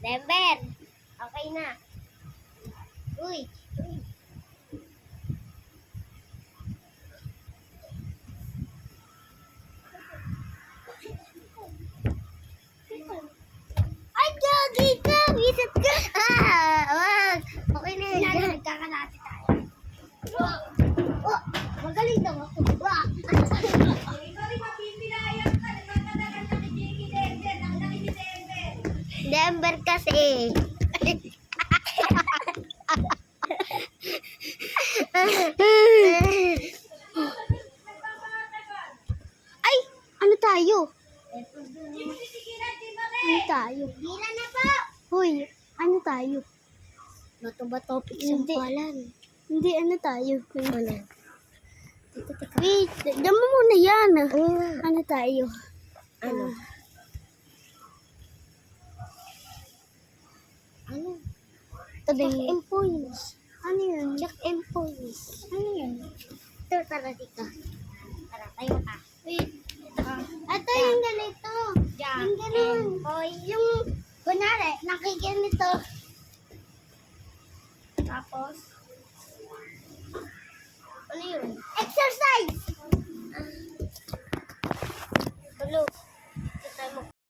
Denver. Okay na. Uy. Ay, jogi ka! Wisit ka! Wag! Okay na yun. Nagkakalati tayo. Oh, magaling daw ako. Wag! Denver kasi. Ay! Ano tayo? Ano tayo? Gila na po! Hoy, ano tayo? Bato ba topic sa palan? Hindi, ano tayo? Ano? Wait, dama muna yan. Ano tayo? Ano? Ano? Check and points. Ano yun? Check and points. Ano yun? Ito, tara dito. Tara, tayo ka. Wait. Ito yung ganito. Yung ganun. Yung, kunwari, nakikinito. Tapos,